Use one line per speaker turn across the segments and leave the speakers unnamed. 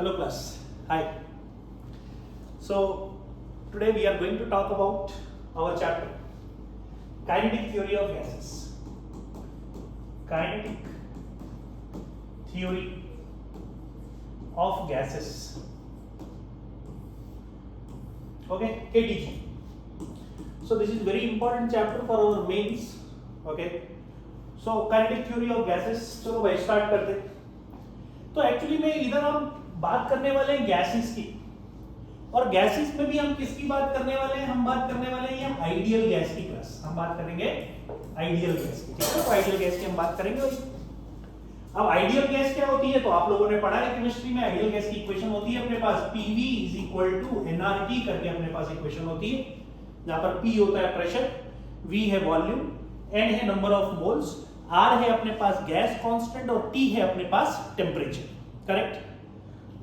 Hello class. Hi. So today we are going to talk about our chapter kinetic theory of gases. Kinetic theory of gases. Okay, KTG. So this is very important chapter for our mains. Okay. So kinetic theory of gases. चलो भाई start करते हैं. तो actually में इधर हम बात करने वाले हैं गैसेस की, और गैसेस में भी हम किसकी बात करने वाले हैं? हम बात करने वाले हैं हम आइडियल गैस की क्लास. हम बात करेंगे आइडियल गैस की. ठीक है, तो आइडियल गैस की हम बात करेंगे. अब आइडियल गैस क्या होती है? तो आप लोगों ने पढ़ा है केमिस्ट्री में. आइडियल गैस की इक्वेशन होती है अपने पास PV = nRT करके अपने पास इक्वेशन होती है, जहां पर P होता है प्रेशर, V है वॉल्यूम, N है नंबर ऑफ मोल्स, R है अपने पास गैस कांस्टेंट और T है अपने पास टेम्परेचर. करेक्ट.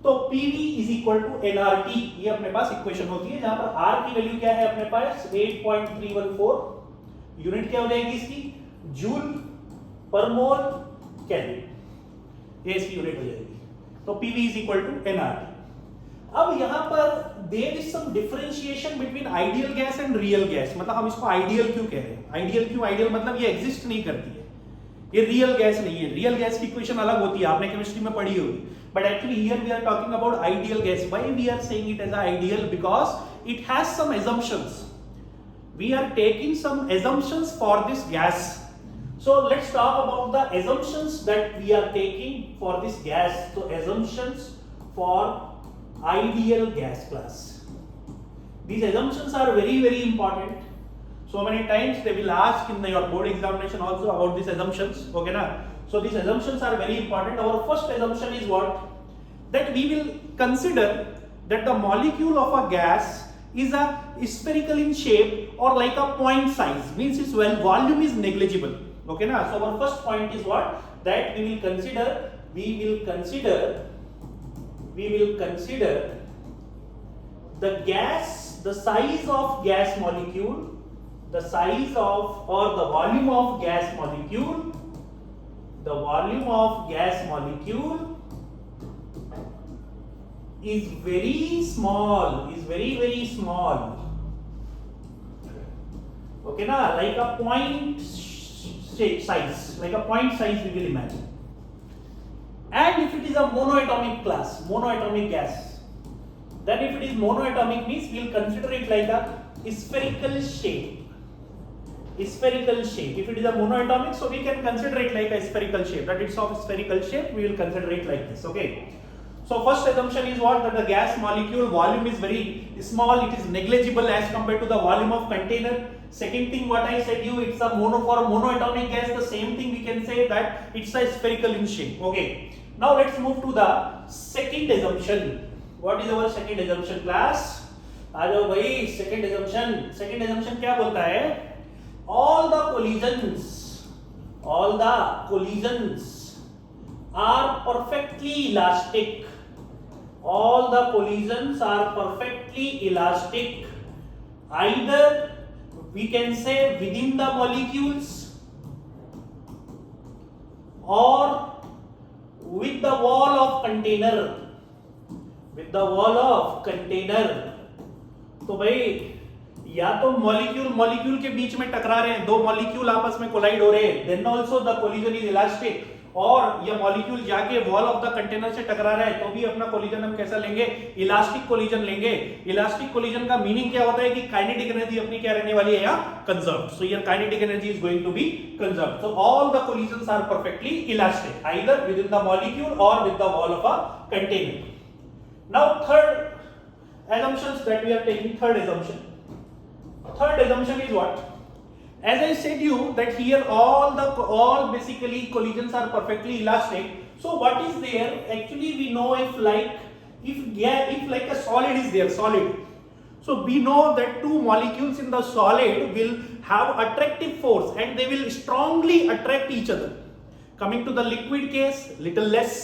तो PV = nRT ये अपने पास इक्वेशन होती है, जहां पर R की वैल्यू क्या है अपने पास 8.314. यूनिट क्या हो जाएगी इसकी? जूल पर मोल केल्विन. ये इसकी यूनिट हो जाएगी. तो PV = nRT. अब यहां पर there is some differentiation between ideal gas and real gas. मतलब हम इसको आइडियल क्यों कह रहे हैं? आइडियल क्यों? आइडियल मतलब ये एग्जिस्ट नहीं करती है, ये रियल गैस नहीं है. रियल गैस की इक्वेशन अलग होती है, आपने केमिस्ट्री में पढ़ी होगी. But actually here we are talking about ideal gas. Why we are saying it as ideal? Because it has some assumptions. We are taking some assumptions for this gas. So let's talk about the assumptions that we are taking for this gas. So assumptions for ideal gas class. These assumptions are very, very important. So many times they will ask in your board examination also about these assumptions. Okay, na? So these assumptions are very important. Our first assumption is what? That we will consider that the molecule of a gas is a spherical in shape or like a point size. Means its volume is negligible. Okay, na? So our first point is what? That we will consider the gas, the size of gas molecule, the size of or the volume of gas molecule, the volume of gas molecule is very small, is very, very small. Okay, na? Like a point size, like a point size we will imagine. And if it is a monoatomic class, monoatomic gas, then if it is monoatomic means we will consider it like a spherical shape. Spherical shape. If it is a monoatomic, so we can consider it like a spherical shape. That it's of spherical shape, we will consider it like this. Okay. So first assumption is what? That the gas molecule volume is very small. It is negligible as compared to the volume of container. Second thing, what I said you, it's a monoatomic gas. The same thing we can say that it's a spherical in shape. Okay. Now let's move to the second assumption. What is our second assumption, class? आ जाओ भाई. Second assumption. Second assumption क्या बोलता है? All the collisions are perfectly elastic. All the collisions are perfectly elastic. Either we can say within the molecules or with the wall of container. With the wall of container. तो भाई या तो molecule के बीच में टकरा रहे हैं, दो मॉलिक्यूल आपस में कोलाइड हो रहे हैं, then also the collision is elastic. और ये मॉलिक्यूल जाके वॉल ऑफ द कंटेनर से टकरा रहा है, तो भी अपना कोलिजन हम कैसा लेंगे? इलास्टिक कोलिजन लेंगे. इलास्टिक कोलिजन का मीनिंग क्या होता है कि काइनेटिक एनर्जी अपनी क्या रहने वाली है यहाँ? Conserved. So here kinetic energy is going to be conserved. So all the collisions are perfectly elastic either within the molecule और with the wall of a container. Now third assumptions that we are taking. Third assumption is what? As I said you that here all basically collisions are perfectly elastic. So what is there? Actually we know if like a solid is there, solid. So we know that two molecules in the solid will have attractive force and they will strongly attract each other. Coming to the liquid case, little less.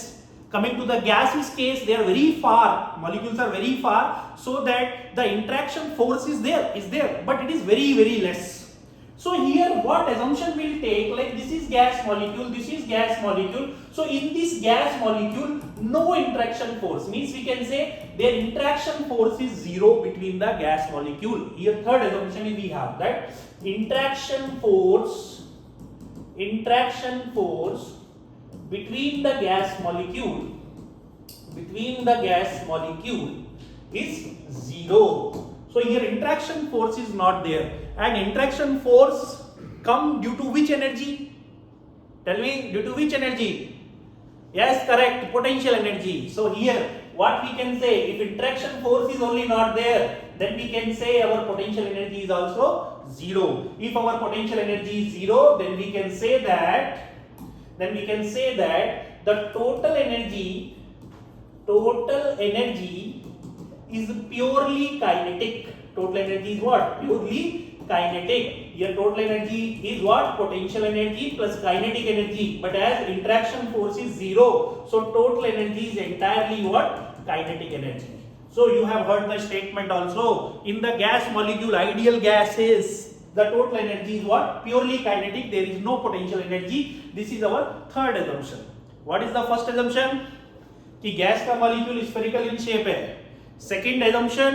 Coming to the gaseous case, they are very far, molecules are very far, so that the interaction force is there, but it is very, very less. So here what assumption we'll take, like this is gas molecule, this is gas molecule. So in this gas molecule, no interaction force, means we can say their interaction force is zero between the gas molecule. Here third assumption is we have that interaction force between the gas molecule is zero. So here interaction force is not there, and interaction force come due to which energy? Tell me, due to which energy? Yes, correct, potential energy. So here what we can say, if interaction force is only not there, then we can say our potential energy is also zero. If our potential energy is zero, then we can say that the total energy is purely kinetic. Total energy is what? Purely kinetic. Here total energy is what? Potential energy plus kinetic energy. But as interaction force is zero, so total energy is entirely what? Kinetic energy. So you have heard the statement also, in the gas molecule, ideal gases, the total energy is what? Purely kinetic. There is no potential energy. This is our third assumption. What is the first assumption? कि gas का molecule spherical in shape है. Second assumption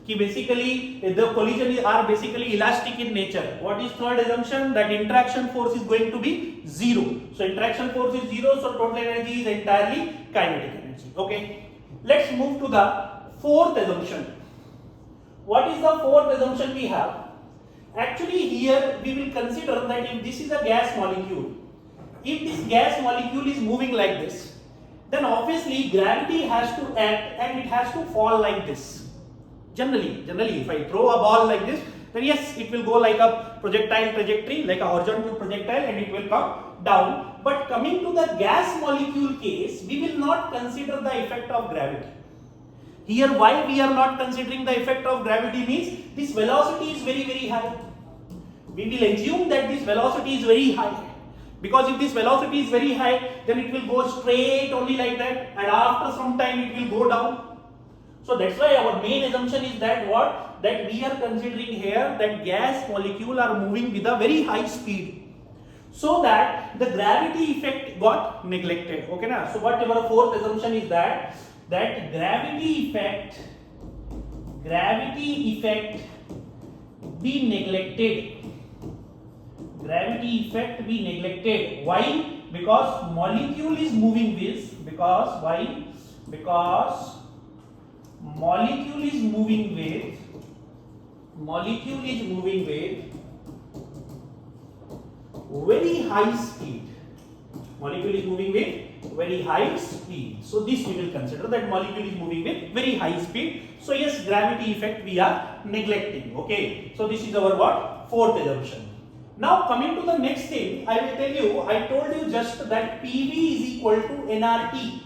कि basically the collision are basically elastic in nature. What is third assumption? That interaction force is going to be zero. So interaction force is zero, so total energy is entirely kinetic energy. Okay, let's move to the fourth assumption. What is the fourth assumption we have? Actually here we will consider that if this is a gas molecule, if this gas molecule is moving like this, then obviously gravity has to act and it has to fall like this. Generally if I throw a ball like this, then yes, it will go like a projectile trajectory, like a horizontal projectile, and it will come down. But coming to the gas molecule case, we will not consider the effect of gravity. Here why we are not considering the effect of gravity means this velocity is very high. We will assume that this velocity is very high. Because if this velocity is very high, then it will go straight only like that, and after some time it will go down. So that's why our main assumption is that what? That we are considering here that gas molecule are moving with a very high speed, so that the gravity effect got neglected. Okay na? So what our fourth assumption is that gravity effect be neglected. Gravity effect be neglected. Why? Because molecule is moving with. Because why? Because molecule is moving with very high speed. Molecule is moving with very high speed. So this we will consider that molecule is moving with very high speed. So yes, gravity effect we are neglecting. Okay. So this is our what? Fourth assumption. Now coming to the next thing, I will tell you, I told you just that PV is equal to nRT.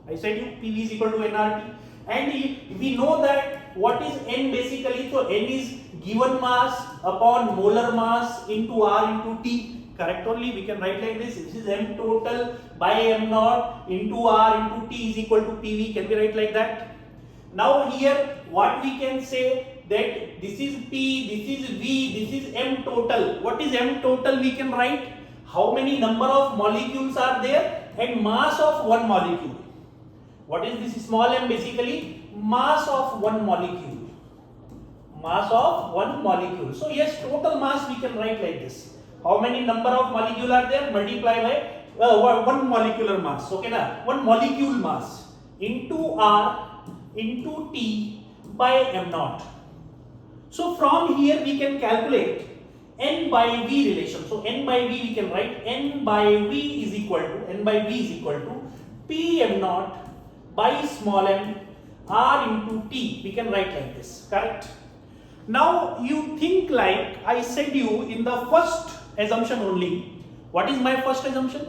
I said you PV is equal to nRT, and we know that what is N basically. So N is given mass upon molar mass into R into T. Correct only, we can write like this. This is M total by M naught into R into T is equal to PV. Can we write like that? Now here what we can say, that this is P, this is V, this is M total. What is M total? We can write how many number of molecules are there and mass of one molecule. What is this small m basically? Mass of one molecule. Mass of one molecule. So yes, total mass we can write like this. How many number of molecule are there? Multiply by one molecular mass. Okay na? One molecule mass into R into T by M naught. So from here we can calculate N by V relation. So N by V we can write N by V is equal to P M naught by small m R into T. We can write like this. Correct? Now you think like I said you in the first assumption only. What is my first assumption?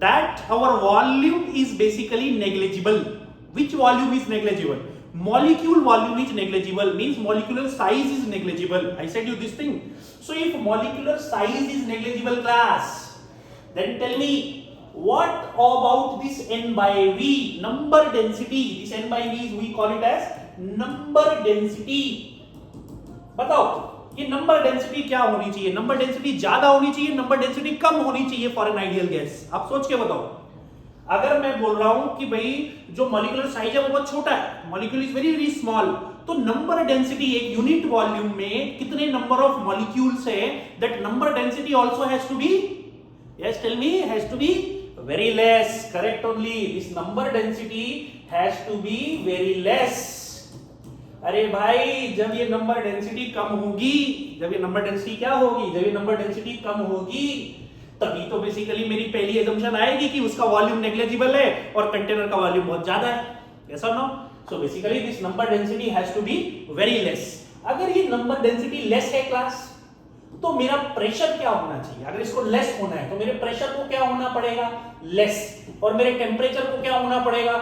That our volume is basically negligible. Which volume is negligible? Molecule volume is negligible, means molecular size is negligible. I said you this thing. So if molecular size is negligible class, then tell me what about this N by V, number density? This N by V we call it as number density. Batao, ये number density क्या होनी चाहिए, number density ज्यादा होनी चाहिए, number density कम होनी चाहिए for an ideal gas? आप सोच के बताओ। अगर मैं बोल रहा हूं कि भाई जो मॉलिक्यूलर साइज है वो बहुत छोटा है, molecule is very very small, तो नंबर डेंसिटी एक यूनिट वॉल्यूम में कितने नंबर ऑफ मॉलिक्यूल्स है, that number density also has to be, yes tell me, has to be very less. Correct only. This number density has to be very less. अरे भाई जब ये number density कम होगी, जब ये नंबर डेंसिटी क्या होगी, जब ये नंबर डेंसिटी कम होगी तभी तो बेसिकली मेरी पहली एजम्पशन आएगी कि उसका वॉल्यूम नेग्लिजिबल है और कंटेनर का वॉल्यूम बहुत ज्यादा है। यस और no? So basically this number density has to be very less. अगर ये नंबर डेंसिटी लेस है क्लास, तो मेरा प्रेशर क्या होना चाहिए? अगर इसको लेस होना है तो मेरे प्रेशर को क्या होना पड़ेगा? लेस। और मेरे टेम्परेचर को क्या होना पड़ेगा?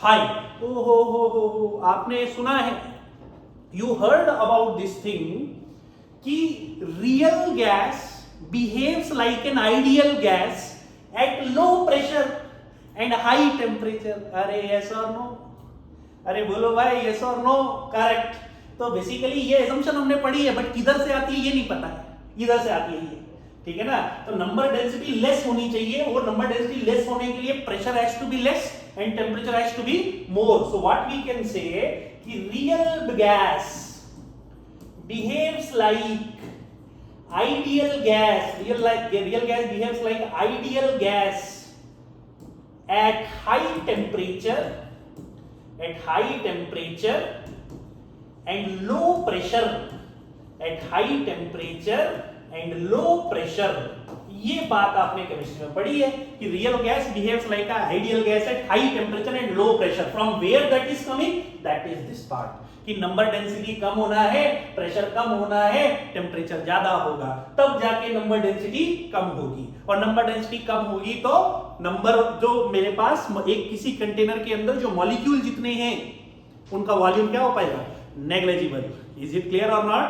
हाई। ओ हो, आपने सुना है, you heard about this thing कि real gas behaves like an ideal gas at low pressure and high temperature. अरे यस और नो? अरे बोलो भाई यस और नो? करेक्ट। तो बेसिकली ये assumption हमने पढ़ी है, बट किधर से आती है ये नहीं पता है, इधर से आती है ये, ठीक है ना? तो नंबर डेंसिटी लेस होनी चाहिए, और नंबर डेंसिटी लेस होने के लिए pressure has to be less and temperature has to be more. So what we can say कि real gas behaves like ideal gas, real gas behaves like ideal gas at high temperature and low pressure, at high temperature and low pressure। ये बात आपने chemistry में पढ़ी है कि real gas behaves like a ideal gas at high temperature and low pressure. From where that is coming? That is this part, कि number density कम होना है, प्रेशर कम होना है, टेम्परेचर ज्यादा होगा, तब जाके नंबर डेंसिटी कम होगी। और नंबर डेंसिटी कम होगी तो नंबर जो मेरे पास एक किसी कंटेनर के अंदर जो मॉलिक्यूल जितने हैं उनका वॉल्यूम क्या हो पाएगा? नेग्लिजिबल। इज इट क्लियर और not?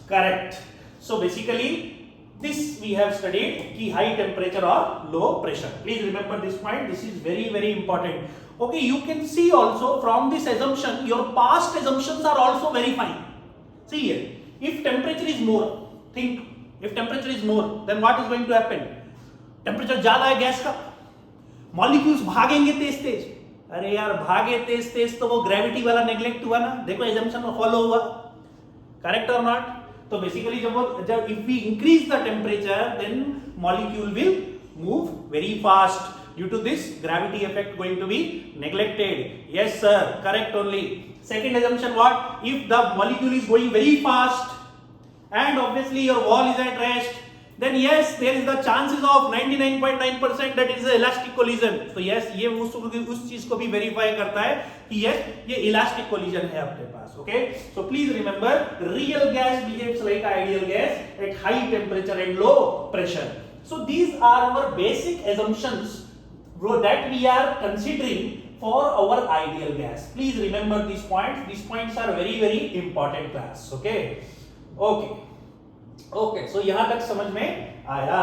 Correct. So basically this we have studied ki high temperature or low pressure. Please remember this point, this is very very important. Okay, you can see also from this assumption your past assumptions are also very fine. See here, if temperature is more, think if temperature is more then what is going to happen? Temperature ज्यादा है gas का, molecules भागेंगे तेज तेज। अरे यार भागे तेज तेज तो वो gravity वाला नेग्लेक्ट हुआ ना, देखो assumption में फॉलो हुआ, करेक्ट और नॉट? तो बेसिकली जब if we increase the temperature then molecule will move very fast due to this gravity effect going to be neglected. Yes sir, correct only. Second assumption what? If the molecule is going very fast and obviously your wall is at rest, then yes there is the chances of 99.9% that it is elastic collision. So yes, ये उस चीज को भी verify करता है कि yes ये elastic collision है अपने पास। Okay, so please remember real gas behaves like ideal gas at high temperature and low pressure. So these are our basic assumptions that we are considering for our ideal gas. Please remember these points. These points are very very important class. Okay, so यहां तक समझ में आया?